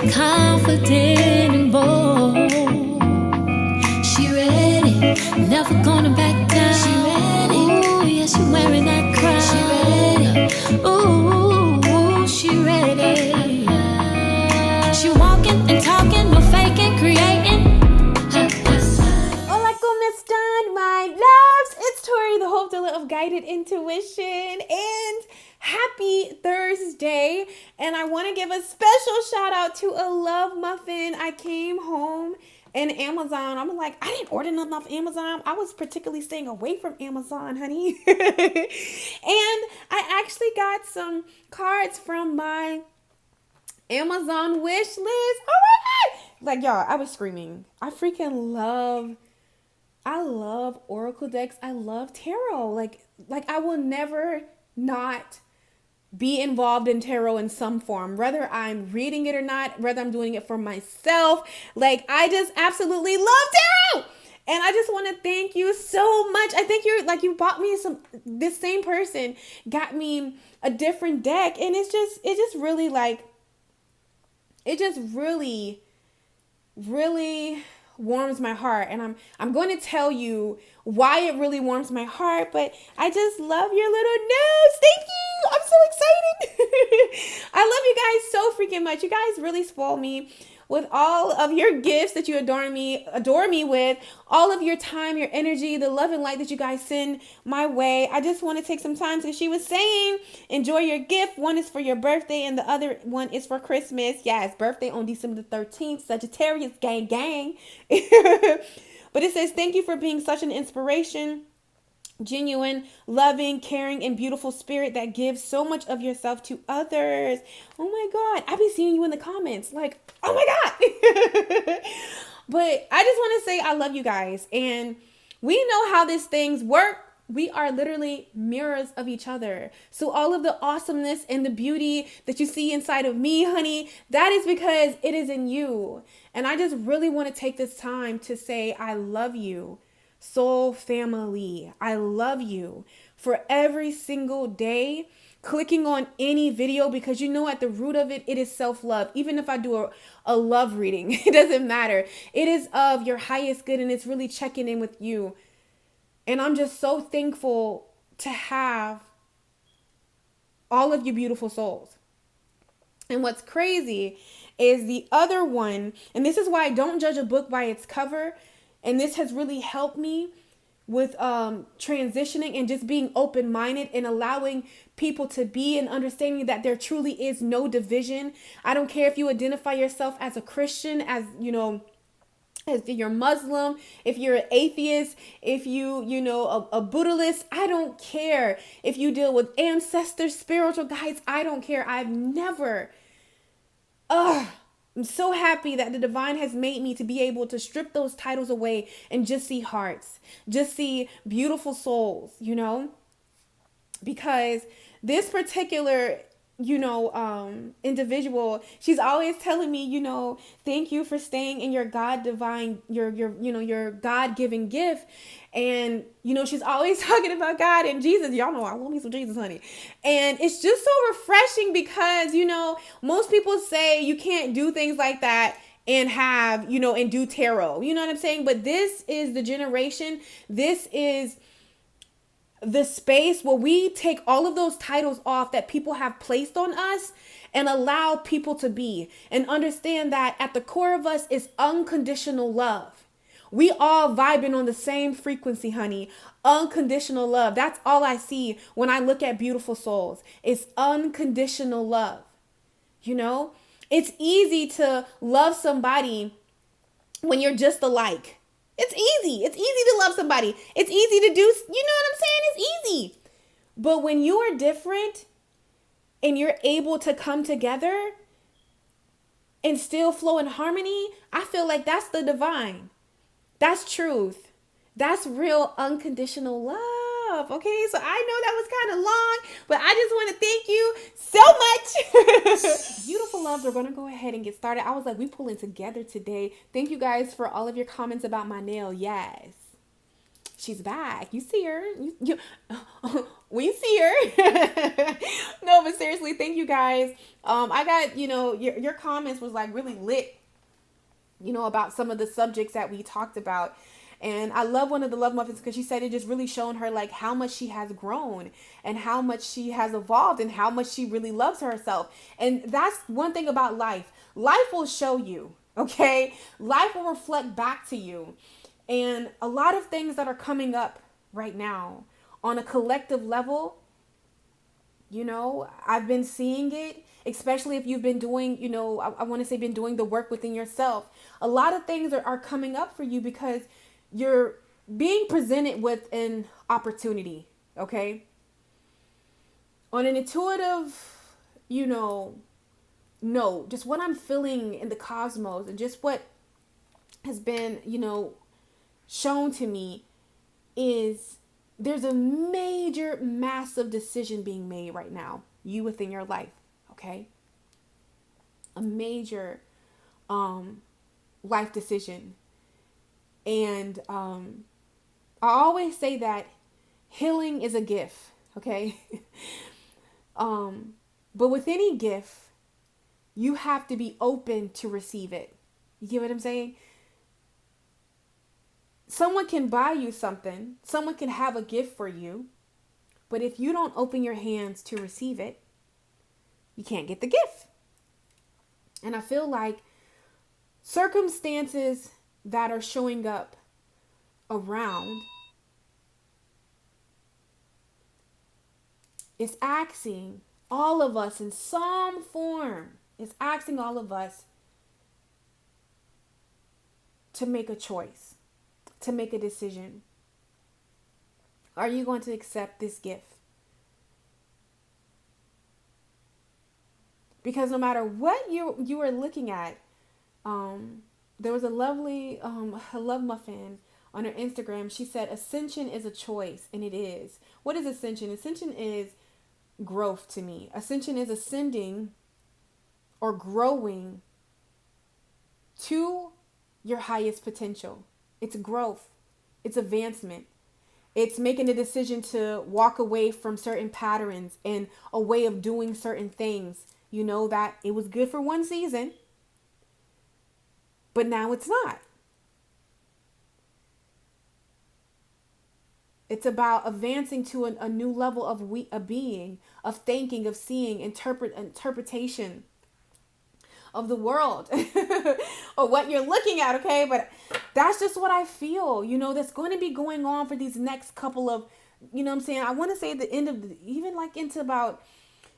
confident and bold. She ready, never gonna back down. She ready, ooh, yeah, she wearing that crown. She ready, ooh, she ready. She walking and talking, no faking, creating. Hola, ¿cómo están, my loves? It's Tori, the hope dealer of guided intuition, and happy Thursday. And I want to give a special shout out to a love muffin. I came home and Amazon, I'm like, I didn't order nothing off Amazon. I was particularly staying away from Amazon, honey. And I actually got some cards from my Amazon wish list. Oh my God. Like, y'all, I was screaming. I love oracle decks. I love tarot. Like I will never not be involved in tarot in some form, whether I'm reading it or not, whether I'm doing it for myself. Like, I just absolutely love tarot. And I just want to thank you so much. I think you bought me this same person got me a different deck. And it just really warms my heart. And I'm going to tell you why it really warms my heart, but I just love your little nose. Thank you. I'm so excited. I love you guys so freaking much. You guys really spoil me with all of your gifts that you adore me with, all of your time, your energy, the love and light that you guys send my way. I just want to take some time, because she was saying, enjoy your gift. One is for your birthday and the other one is for Christmas. Yes, birthday on December the 13th, Sagittarius gang gang. But it says, thank you for being such an inspiration. Genuine, loving, caring, and beautiful spirit that gives so much of yourself to others. Oh my God. I be seeing you in the comments like, oh my God. But I just want to say I love you guys. And we know how these things work. We are literally mirrors of each other. So all of the awesomeness and the beauty that you see inside of me, honey, that is because it is in you. And I just really want to take this time to say I love you. Soul family, I love you for every single day clicking on any video, because you know at the root of it, it is self-love. Even if I do a love reading, it doesn't matter. It is of your highest good, and it's really checking in with you. And I'm just so thankful to have all of you beautiful souls. And what's crazy is the other one, and this is why I don't judge a book by its cover. And this has really helped me with transitioning and just being open-minded and allowing people to be, and understanding that there truly is no division. I don't care if you identify yourself as a Christian, as if you're Muslim, if you're an atheist, if a Buddhist, I don't care. If you deal with ancestors, spiritual guides, I don't care. I'm so happy that the divine has made me to be able to strip those titles away and just see hearts, just see beautiful souls, because this particular, individual, she's always telling me, thank you for staying in your your God-given gift. And, she's always talking about God and Jesus. Y'all know I love me some Jesus, honey. And it's just so refreshing because, most people say you can't do things like that and have, and do tarot. You know what I'm saying? But this is the generation. This is the space where we take all of those titles off that people have placed on us and allow people to be, and understand that at the core of us is unconditional love. We all vibing on the same frequency, honey. Unconditional love. That's all I see when I look at beautiful souls. It's unconditional love. It's easy to love somebody when you're just alike. It's easy. It's easy to love somebody. It's easy to do, you know what I'm saying? It's easy. But when you are different and you're able to come together and still flow in harmony, I feel like that's the divine. That's truth. That's real unconditional love. Okay, so I know that was kind of long, but I just want to thank you so much. Beautiful loves, we're going to go ahead and get started. I was like, we pulling together today. Thank you guys for all of your comments about my nail. Yes. she's back. You see her. We see her. No, but seriously, thank you guys. I got, your comments was like really lit, about some of the subjects that we talked about. And I love one of the Love Muffins because she said it just really shown her like how much she has grown and how much she has evolved and how much she really loves herself. And that's one thing about life. Life will show you, okay? Life will reflect back to you. And a lot of things that are coming up right now on a collective level, I've been seeing it, especially if you've been doing, I want to say been doing the work within yourself. A lot of things are coming up for you because you're being presented with an opportunity, okay? On an intuitive, no, just what I'm feeling in the cosmos and just what has been, shown to me is there's a major, massive decision being made right now, you within your life, okay? A major life decision. And I always say that healing is a gift, okay? But with any gift, you have to be open to receive it. You get what I'm saying? Someone can buy you something, someone can have a gift for you, but if you don't open your hands to receive it, you can't get the gift. And I feel like circumstances that are showing up around is asking all of us in some form, is asking all of us to make a choice, to make a decision. Are you going to accept this gift? Because no matter what you are looking at, there was a lovely Love Muffin on her Instagram. She said, ascension is a choice, and it is. What is ascension? Ascension is growth to me. Ascension is ascending or growing to your highest potential. It's growth. It's advancement. It's making a decision to walk away from certain patterns and a way of doing certain things. You know that it was good for one season, but now it's not. It's about advancing to a new level of being, of thinking, of seeing, interpretation of the world or what you're looking at, okay? But that's just what I feel, that's going to be going on for these next couple of, what I'm saying? I want to say the end of even like into about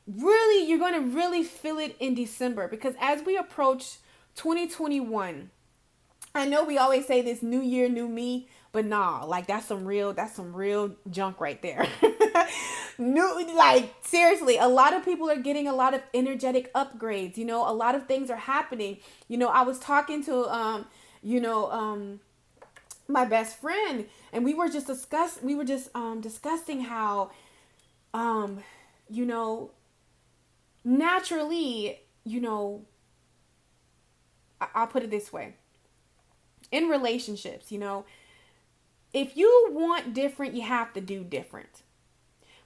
really, you're going to really feel it in December, because as we approach 2021, I know we always say this new year, new me, but nah, like that's some real junk right there. Seriously, a lot of people are getting a lot of energetic upgrades. A lot of things are happening. I was talking to, my best friend, and we were just discussing how, naturally, I'll put it this way. In relationships, if you want different, you have to do different.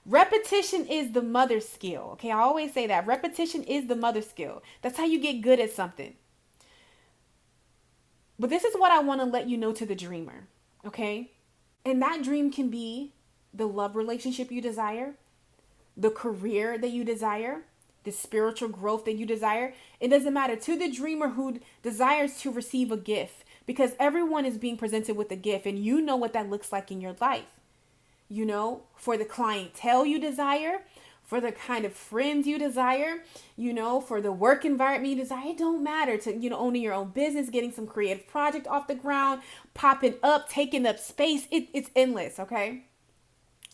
Repetition is the mother skill. Okay, I always say that. Repetition is the mother skill. That's how you get good at something. But this is what I want to let you know to the dreamer. Okay? And that dream can be the love relationship you desire, the career that you desire, the spiritual growth that you desire. It doesn't matter. To the dreamer who desires to receive a gift, because everyone is being presented with a gift, and you know what that looks like in your life. For the clientele you desire, for the kind of friends you desire, for the work environment you desire. It don't matter. To, owning your own business, getting some creative project off the ground, popping up, taking up space. It's endless, okay?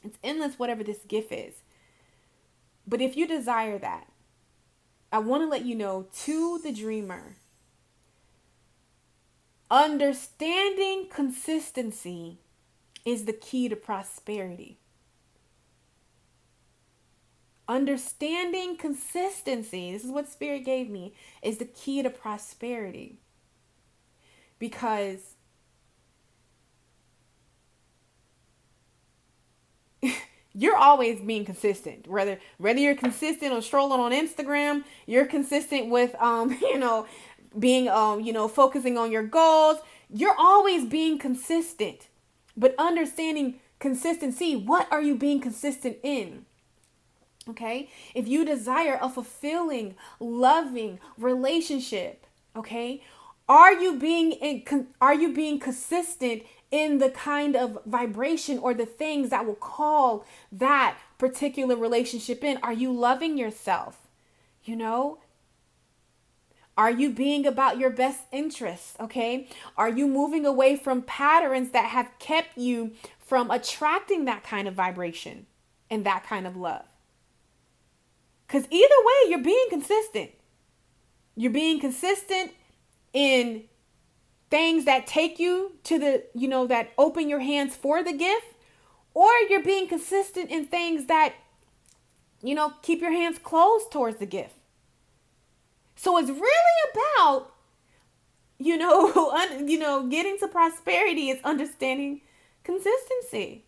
It's endless, whatever this gift is. But if you desire that, I want to let you know, to the dreamer, understanding consistency is the key to prosperity. Understanding consistency, this is what Spirit gave me, is the key to prosperity. Because You're always being consistent. Whether you're consistent on strolling on Instagram, you're consistent with being focusing on your goals. You're always being consistent. But understanding consistency, what are you being consistent in? Okay? If you desire a fulfilling, loving relationship, okay? Are you being consistent in the kind of vibration or the things that will call that particular relationship in? Are you loving yourself? You know? Are you being about your best interests? Okay? Are you moving away from patterns that have kept you from attracting that kind of vibration and that kind of love? Because either way, you're being consistent. You're being consistent in things that take you to that open your hands for the gift, or you're being consistent in things that, keep your hands closed towards the gift. So it's really about, getting to prosperity is understanding consistency.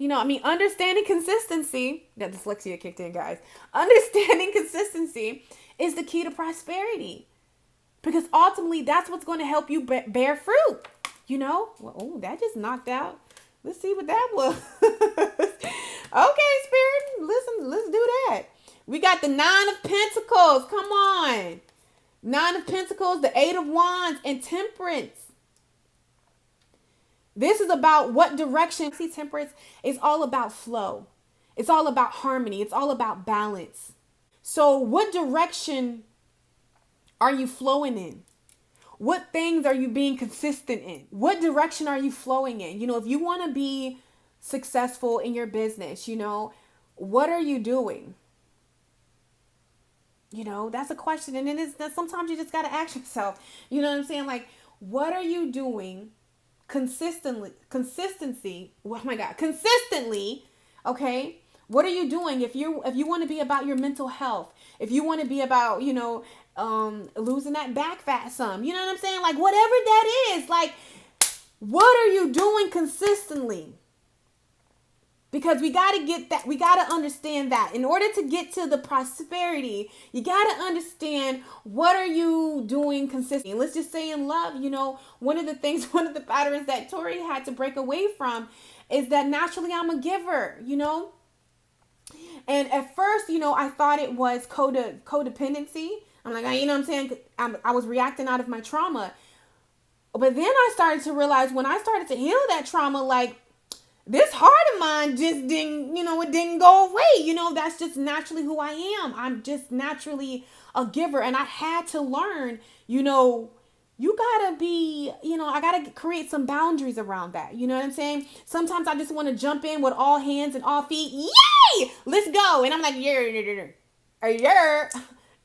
Understanding consistency, that dyslexia kicked in, guys. Understanding consistency is the key to prosperity. Because ultimately, that's what's going to help you bear fruit. That just knocked out. Let's see what that was. Okay, Spirit, listen, let's do that. We got the Nine of Pentacles. Come on. Nine of Pentacles, the Eight of Wands, and Temperance. This is about what direction. See, Temperance is all about flow. It's all about harmony. It's all about balance. So what direction are you flowing in? What things are you being consistent in? What direction are you flowing in? If you want to be successful in your business, what are you doing? That's a question. And it is that sometimes you just got to ask yourself, you know what I'm saying? Like, what are you doing consistently? Oh my God, consistently. Okay. What are you doing if you want to be about your mental health? If you want to be about, losing that back fat some, you know what I'm saying? Like, whatever that is, like, what are you doing consistently? Because we got to get that. We got to understand that in order to get to the prosperity, you got to understand what are you doing consistently. Let's just say in love, one of the patterns that Tori had to break away from is that naturally I'm a giver, And at first, I thought it was codependency. I'm like, what I'm saying? I was reacting out of my trauma. But then I started to realize when I started to heal that trauma, like, this heart of mine just didn't, it didn't go away. That's just naturally who I am. I'm just naturally a giver. And I had to learn, you gotta be, I gotta create some boundaries around that. You know what I'm saying? Sometimes I just want to jump in with all hands and all feet. Yay! Let's go. And I'm like, yeah.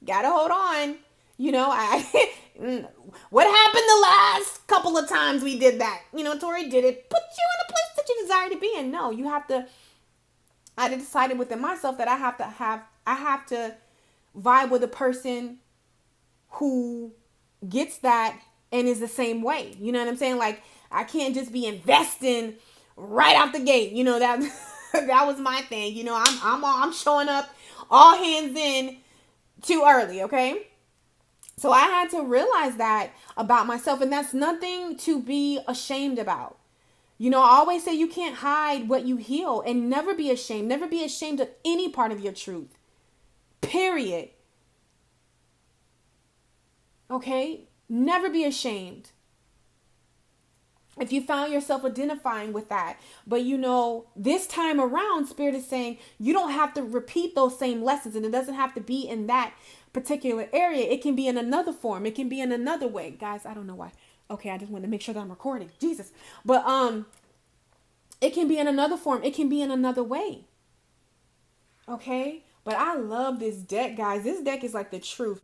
Gotta hold on. What happened the last couple of times we did that? Tori did it. Put you in a place that you desire to be in. No, you have to. I decided within myself that I have to vibe with a person who gets that and is the same way. You know what I'm saying? Like, I can't just be investing right out the gate. That was my thing. I'm showing up all hands in too early. Okay. So I had to realize that about myself, and that's nothing to be ashamed about. I always say you can't hide what you heal, and never be ashamed. Never be ashamed of any part of your truth. Period. Okay? Never be ashamed. If you found yourself identifying with that, but this time around, Spirit is saying you don't have to repeat those same lessons, and it doesn't have to be in that particular area. It can be in another form. It can be in another way. Guys, I don't know why. Okay, I just wanted to make sure that I'm recording. Jesus. But it can be in another form. It can be in another way. Okay? But I love this deck, guys. This deck is like the truth.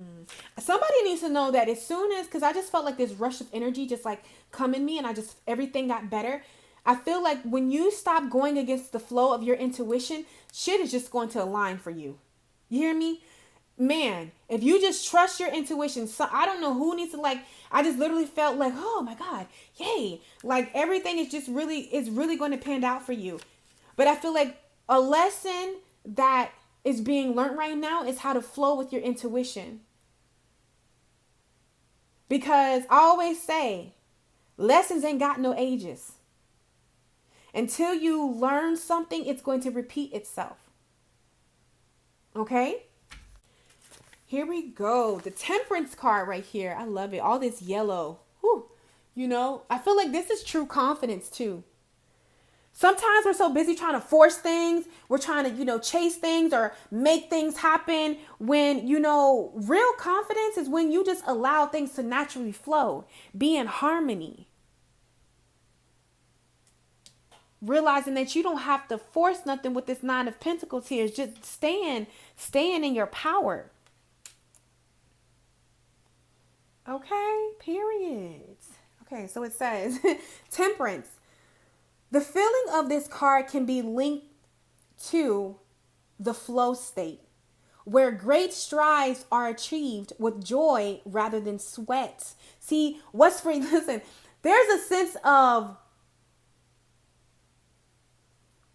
Somebody needs to know that as soon as, because I just felt like this rush of energy just like come in me, and everything got better. I feel like when you stop going against the flow of your intuition, shit is just going to align for you. You hear me? Man, if you just trust your intuition, so I don't know who needs to I just literally felt like, oh my God, yay. Like everything is just really going to pan out for you. But I feel like a lesson that is being learned right now is how to flow with your intuition. Because I always say, lessons ain't got no ages. Until you learn something, it's going to repeat itself. Okay? Here we go. The Temperance card right here. I love it. All this yellow. Whew. You know, I feel like this is true confidence too. Sometimes we're so busy trying to force things. We're trying to, chase things or make things happen when, real confidence is when you just allow things to naturally flow, be in harmony. Realizing that you don't have to force nothing with this Nine of Pentacles here. It's just staying in your power. Okay, period. Okay, so it says, Temperance. The feeling of this card can be linked to the flow state, where great strides are achieved with joy rather than sweat. See, listen, there's a sense of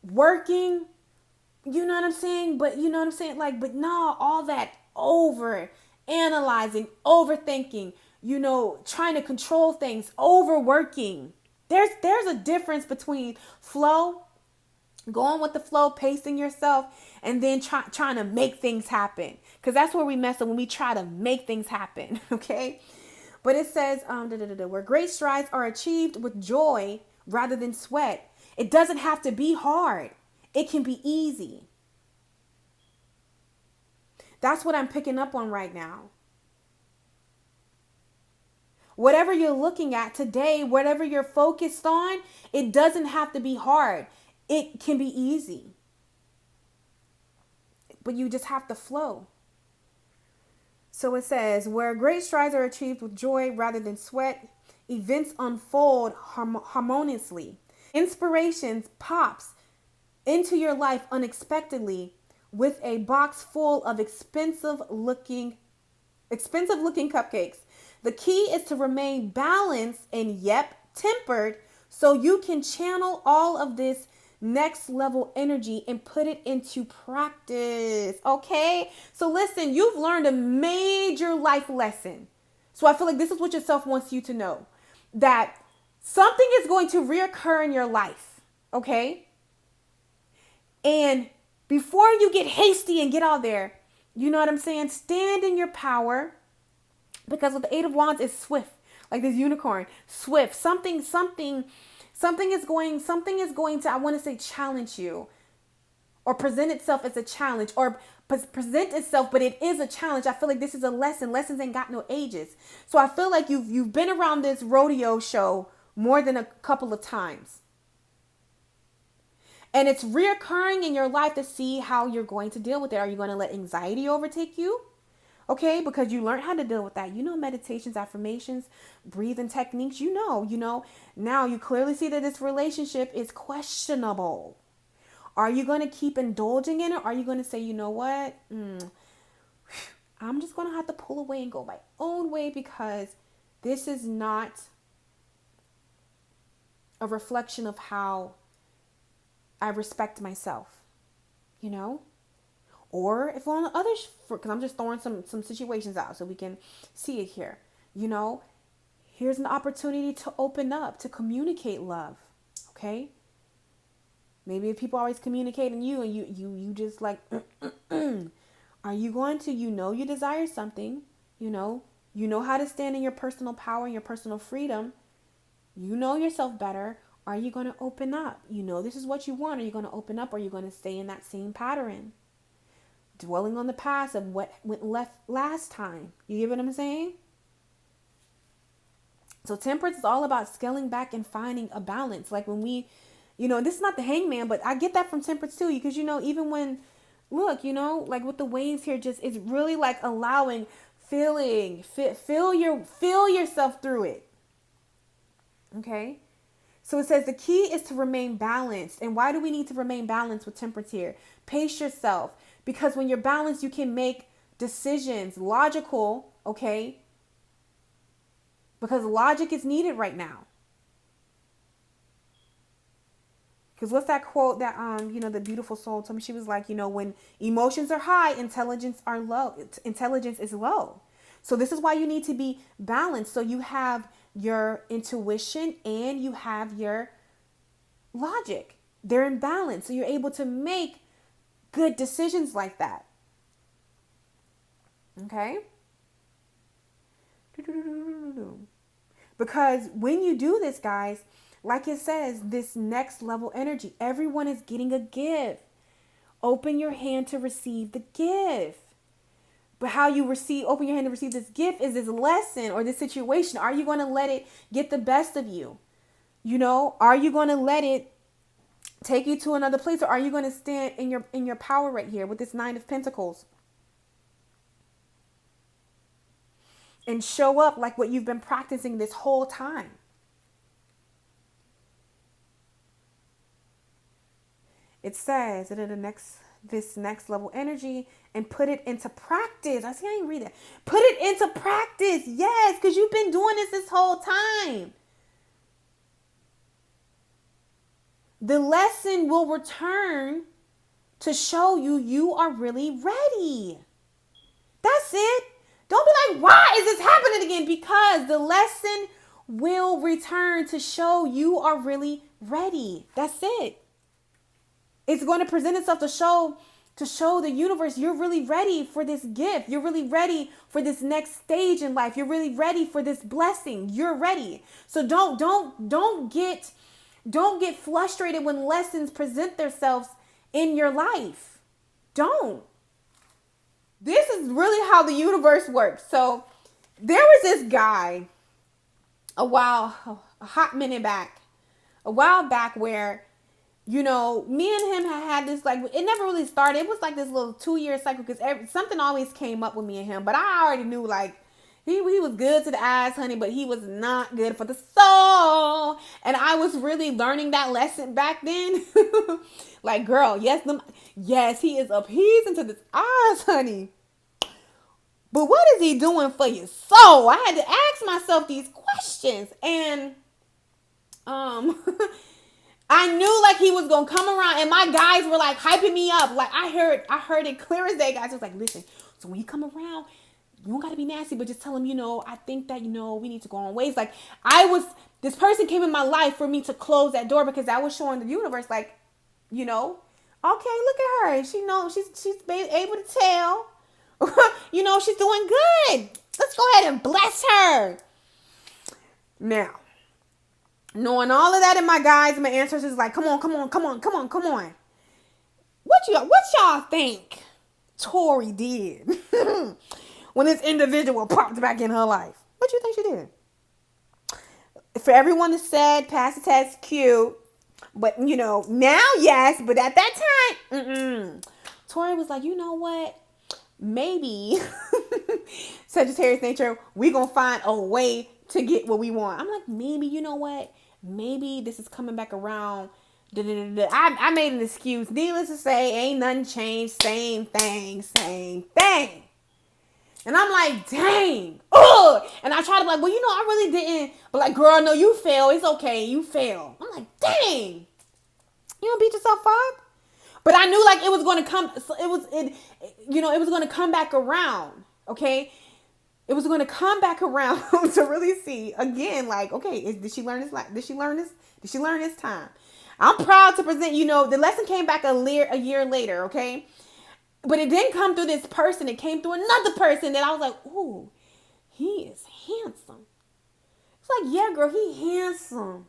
working, you know what I'm saying? But you know what I'm saying? But no, all that over analyzing, overthinking, trying to control things, overworking. There's a difference between flow, going with the flow, pacing yourself, and then trying to make things happen. Because that's where we mess up, when we try to make things happen, okay? But it says, where great strides are achieved with joy rather than sweat. It doesn't have to be hard. It can be easy. That's what I'm picking up on right now. Whatever you're looking at today, whatever you're focused on, it doesn't have to be hard. It can be easy. But you just have to flow. So it says, where great strides are achieved with joy rather than sweat, events unfold harmoniously. Inspirations pops into your life unexpectedly with a box full of expensive looking cupcakes. The key is to remain balanced and tempered so you can channel all of this next level energy and put it into practice. Okay? So listen, you've learned a major life lesson. So I feel like this is what yourself wants you to know. That something is going to reoccur in your life. Okay? And before you get hasty and get out there, you know what I'm saying? Stand in your power. Because with the Eight of Wands is swift, like this unicorn, swift. Something is going to, I want to say, challenge you, or present itself as a challenge, or present itself, but it is a challenge. I feel like this is a lesson. Lessons ain't got no ages. So I feel like you've been around this rodeo show more than a couple of times. And it's reoccurring in your life to see how you're going to deal with it. Are you going to let anxiety overtake you? Okay, because you learned how to deal with that. Meditations, affirmations, breathing techniques, now you clearly see that this relationship is questionable. Are you going to keep indulging in it? Or are you going to say, you know what? I'm just going to have to pull away and go my own way, because this is not a reflection of how I respect myself, Or if on the others, because I'm just throwing some situations out so we can see it here. Here's an opportunity to open up, to communicate love. Okay? Maybe if people always communicating you and you just like, are you going to, you desire something, you know how to stand in your personal power and your personal freedom. You know yourself better. Are you going to open up? This is what you want. Are you going to open up? Or are you going to stay in that same pattern? Dwelling on the past of what went left last time. You get what I'm saying? So Temperance is all about scaling back and finding a balance. Like when we, this is not the Hangman, but I get that from Temperance too. Because, even when, look, like with the waves here, it's really like allowing, feel yourself through it. Okay? So it says the key is to remain balanced. And why do we need to remain balanced with Temperance here? Pace yourself. Because when you're balanced, you can make decisions, logical, okay? Because logic is needed right now. Because what's that quote that the beautiful soul told me? She was like, when emotions are high, intelligence are low. Intelligence is low. So this is why you need to be balanced. So you have your intuition and you have your logic. They're in balance. So you're able to make good decisions like that. Okay? Because when you do this, guys, like it says, this next level energy, everyone is getting a gift. Open your hand to receive the gift. But how you open your hand to receive this gift is this lesson or this situation. Are you going to let it get the best of you? Are you going to let it take you to another place, or are you going to stand in your power right here with this Nine of Pentacles and show up like what you've been practicing this whole time? It says that this next level energy and put it into practice. I ain't read that. Put it into practice. Yes, because you've been doing this whole time. The lesson will return to show you are really ready. That's it. Don't be like, why is this happening again? Because the lesson will return to show you are really ready. That's it. It's going to present itself to show the universe you're really ready for this gift. You're really ready for this next stage in life. You're really ready for this blessing. You're ready. So don't get frustrated when lessons present themselves in your life. Don't. This is really how the universe works. So there was this guy a while back where, me and him had this, like, it never really started. It was like this little 2-year cycle because something always came up with me and him. But I already knew, like, he was good to the eyes, honey, but he was not good for the soul. And I was really learning that lesson back then. Like, girl, yes, he is appeasing to the eyes, honey. But what is he doing for your soul? I had to ask myself these questions. And I knew like he was gonna come around, and my guys were like hyping me up. Like I heard it clear as day. Guys was like, listen, so when you come around, you don't gotta be nasty, but just tell him, I think that, we need to go on ways. Like this person came in my life for me to close that door because I was showing the universe, like, okay, look at her. She knows she's able to tell. She's doing good. Let's go ahead and bless her. Now, knowing all of that in my guys, my ancestors is like, come on. What y'all think Tori did when this individual popped back in her life? What you think she did? For everyone that said pass the test, cute. But, now, yes. But at that time, Tori was like, you know what? Maybe Sagittarius nature, we gonna find a way to get what we want. I'm like, maybe, you know what? Maybe this is coming back around. I made an excuse. Needless to say, ain't nothing changed. Same thing. And I'm like, dang. Ugh. And I try to be like, well, I really didn't. But like, girl, no, you fail. It's okay. You fail. I'm like, dang. You don't beat yourself up. But I knew like it was going to come. It was going to come back around. Okay. It was going to come back around to really see again, like, okay, did she learn this? Did she learn this time? I'm proud to present, the lesson came back a year later. Okay. But it didn't come through this person. It came through another person that I was like, ooh, he is handsome. It's like, yeah, girl, he handsome.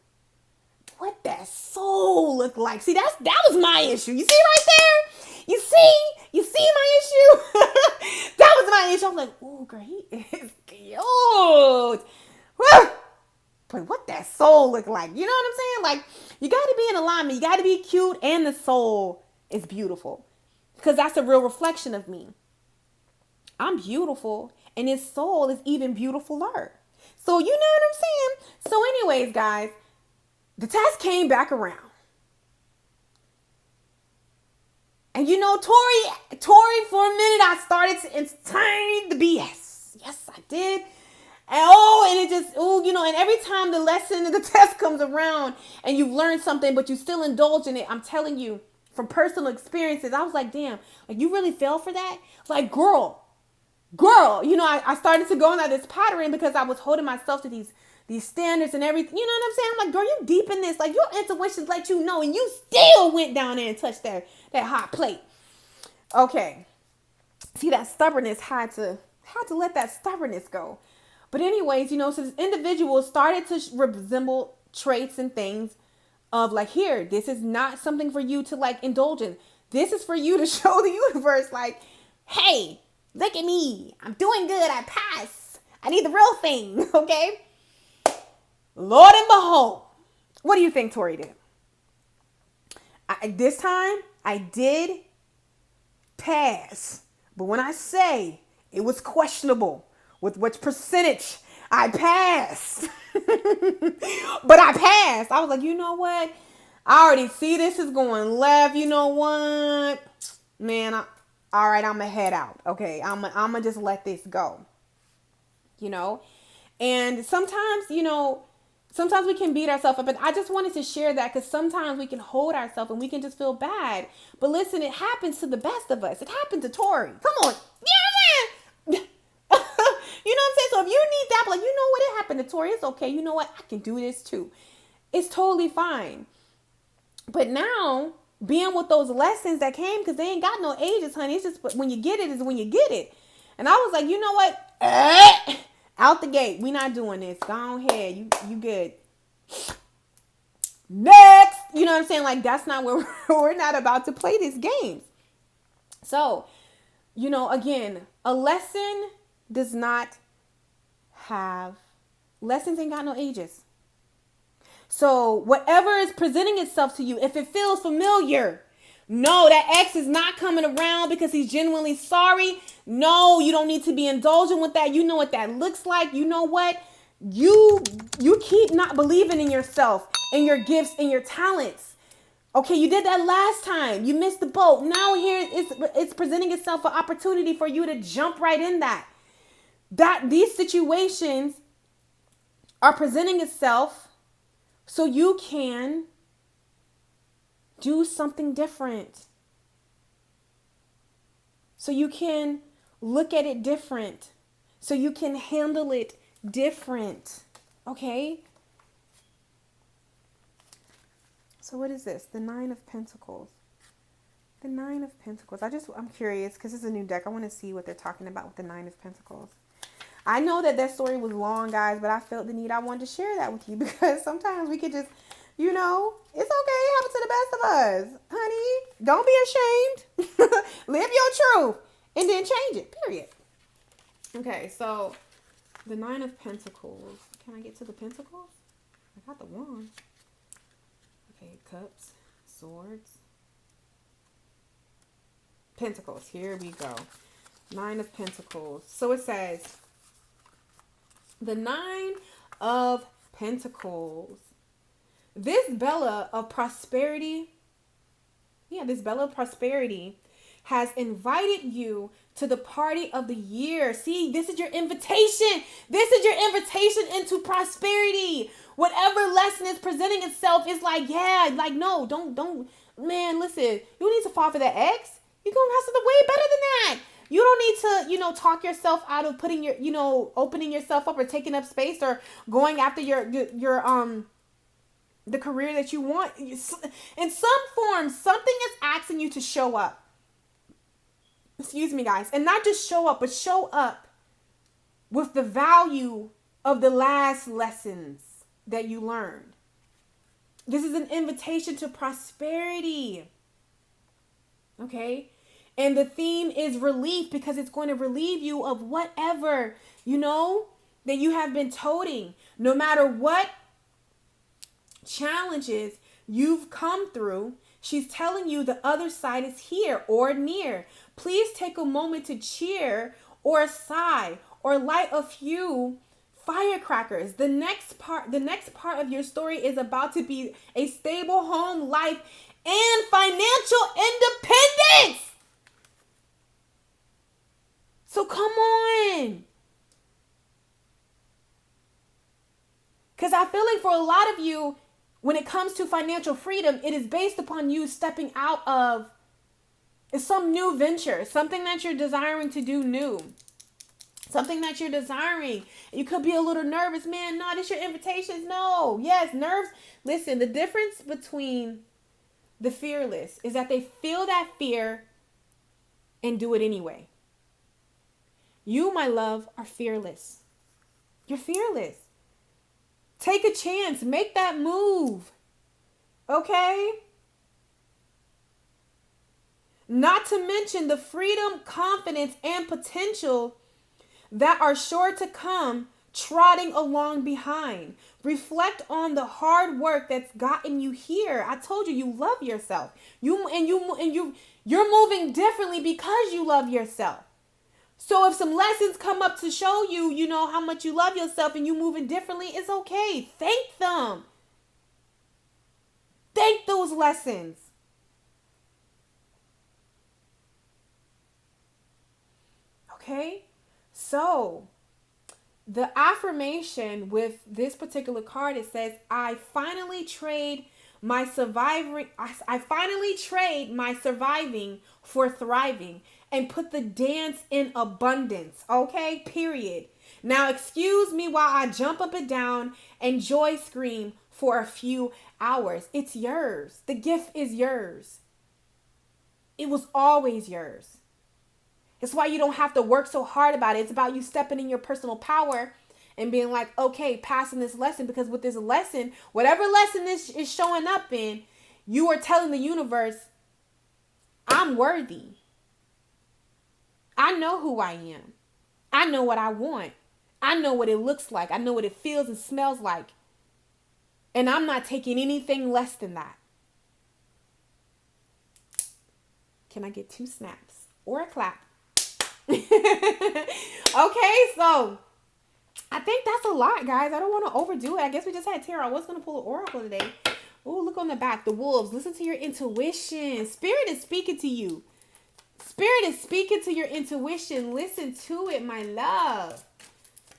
What that soul look like? See, that was my issue. You see right there? You see my issue? That was my issue. I was like, oh, girl, he is cute. But what that soul look like? You know what I'm saying? Like, you got to be in alignment. You got to be cute, and the soul is beautiful. Because that's a real reflection of me. I'm beautiful, and his soul is even beautifuler. So, you know what I'm saying? So anyways, guys, the test came back around. And Tori, for a minute, I started to entertain the BS. Yes, I did. And it just, and every time the lesson and the test comes around and you've learned something, but you still indulge in it, I'm telling you from personal experiences, I was like, damn, like you really fell for that? Like, girl, I started to go into this pattern because I was holding myself to these standards and everything. You know what I'm saying? I'm like, girl, you deep in this. Like, your intuition let you know, and you still went down there and touched that hot plate. Okay. See, that stubbornness had to let that stubbornness go. But anyways, so this individual started to resemble traits and things of like, here, this is not something for you to like indulge in. This is for you to show the universe like, hey, look at me. I'm doing good. I pass. I need the real thing. Okay. Lord and behold, what do you think Tori did? This time I did pass. But when I say it was questionable with which percentage I passed, but I passed. I was like, you know what? I already see this is going left. You know what? Man, all right, I'm going to head out. Okay, I'm going to just let this go. And sometimes, sometimes we can beat ourselves up. And I just wanted to share that because sometimes we can hold ourselves and we can just feel bad. But listen, it happens to the best of us. It happened to Tori. Come on. You know what I'm saying? You know what I'm saying? So if you need that, like, you know what? It happened to Tori. It's okay. You know what? I can do this too. It's totally fine. But now, being with those lessons that came, because they ain't got no ages, honey. It's just when you get it is when you get it. And I was like, you know what? Out the gate. We not doing this. Go ahead. You good. Next. You know what I'm saying? Like, that's not where we're not about to play these games. So, again, a lesson does not have, lessons ain't got no ages. So whatever is presenting itself to you, if it feels familiar, no, that ex is not coming around because he's genuinely sorry. No, you don't need to be indulgent with that. You know what that looks like. You know what? You keep not believing in yourself and your gifts and your talents. Okay, you did that last time. You missed the boat. Now here it's presenting itself an opportunity for you to jump right in that. These situations are presenting itself so you can do something different. So you can look at it different. So you can handle it different. Okay? So what is this? The Nine of Pentacles. The Nine of Pentacles. I'm curious because it's a new deck. I want to see what they're talking about with the Nine of Pentacles. I know that story was long, guys, but I felt the need. I wanted to share that with you because sometimes we could just, it's okay. It happens to the best of us. Honey, don't be ashamed. Live your truth and then change it, period. Okay, so the Nine of Pentacles. Can I get to the Pentacles? I got the wand. Okay, Cups, Swords, Pentacles. Here we go. Nine of Pentacles. So it says, the Nine of Pentacles. This Bella of Prosperity, has invited you to the party of the year. See, this is your invitation. This is your invitation into prosperity. Whatever lesson is presenting itself is like, no, don't, man, listen, you need to fall for that ex. You're going to have something way better than that. You don't need to, talk yourself out of putting your, opening yourself up or taking up space or going after your the career that you want. In some form, something is asking you to show up. Excuse me, guys. And not just show up, but show up with the value of the last lessons that you learned. This is an invitation to prosperity. Okay? And the theme is relief because it's going to relieve you of whatever, that you have been toting. No matter what challenges you've come through, she's telling you the other side is here or near. Please take a moment to cheer or sigh or light a few firecrackers. The next part of your story is about to be a stable home life and financial independence. So come on. Because I feel like for a lot of you, when it comes to financial freedom, it is based upon you stepping out of some new venture, something that you're desiring to do new, something that you're desiring. You could be a little nervous, man. No, this your invitations. No, yes, nerves. Listen, the difference between the fearless is that they feel that fear and do it anyway. You, my love, are fearless. You're fearless. Take a chance. Make that move. Okay? Not to mention the freedom, confidence, and potential that are sure to come trotting along behind. Reflect on the hard work that's gotten you here. I told you, you love yourself. You're moving differently because you love yourself. So if some lessons come up to show you, you know, how much you love yourself and you moving differently, it's okay. Thank them. Thank those lessons. Okay? So, the affirmation with this particular card, it says, I finally trade my surviving for thriving and put the dance in abundance. Okay, period. Now excuse me while I jump up and down and joy scream for a few hours. It's yours. The gift is yours. It was always yours. It's why you don't have to work so hard about it. It's about you stepping in your personal power and being like, okay, passing this lesson, because with this lesson, whatever lesson this is showing up in, you are telling the universe, I'm worthy. I know who I am. I know what I want. I know what it looks like. I know what it feels and smells like. And I'm not taking anything less than that. Can I get 2 snaps or a clap? Okay, so I think that's a lot, guys. I don't want to overdo it. I guess we just had tarot. I was going to pull an oracle today. Oh, look on the back. The wolves. Listen to your intuition. Spirit is speaking to you. Spirit is speaking to your intuition. Listen to it, my love.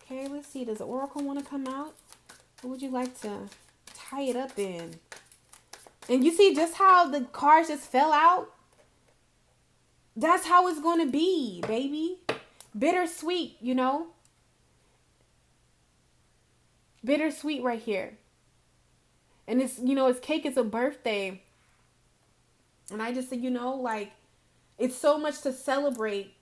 Okay, let's see. Does the oracle want to come out? What would you like to tie it up in? And you see just how the cards just fell out? That's how it's going to be, baby. Bittersweet, you know? Bittersweet right here. And it's, you know, it's cake, it's a birthday. And I just say, you know, like, it's so much to celebrate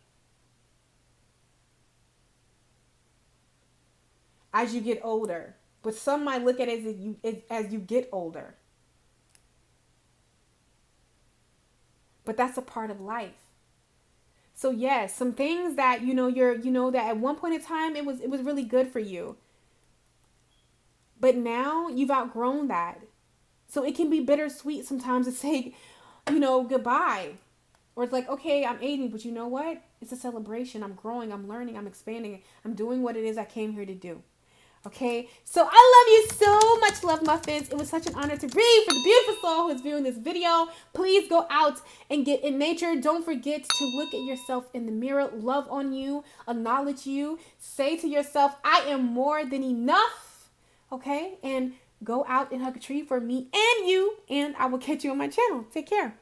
as you get older. But some might look at it as you get older. But that's a part of life. So yes, some things that, you know, that at one point in time, it was really good for you. But now you've outgrown that. So it can be bittersweet sometimes to say, you know, goodbye. Or it's like, okay, I'm aging, but you know what? It's a celebration. I'm growing, I'm learning, I'm expanding. I'm doing what it is I came here to do. Okay, so I love you so much, love muffins. It was such an honor to read for the beautiful soul who is viewing this video. Please go out and get in nature. Don't forget to look at yourself in the mirror, love on you, acknowledge you, say to yourself, I am more than enough. Okay, and go out and hug a tree for me and you, and I will catch you on my channel. Take care.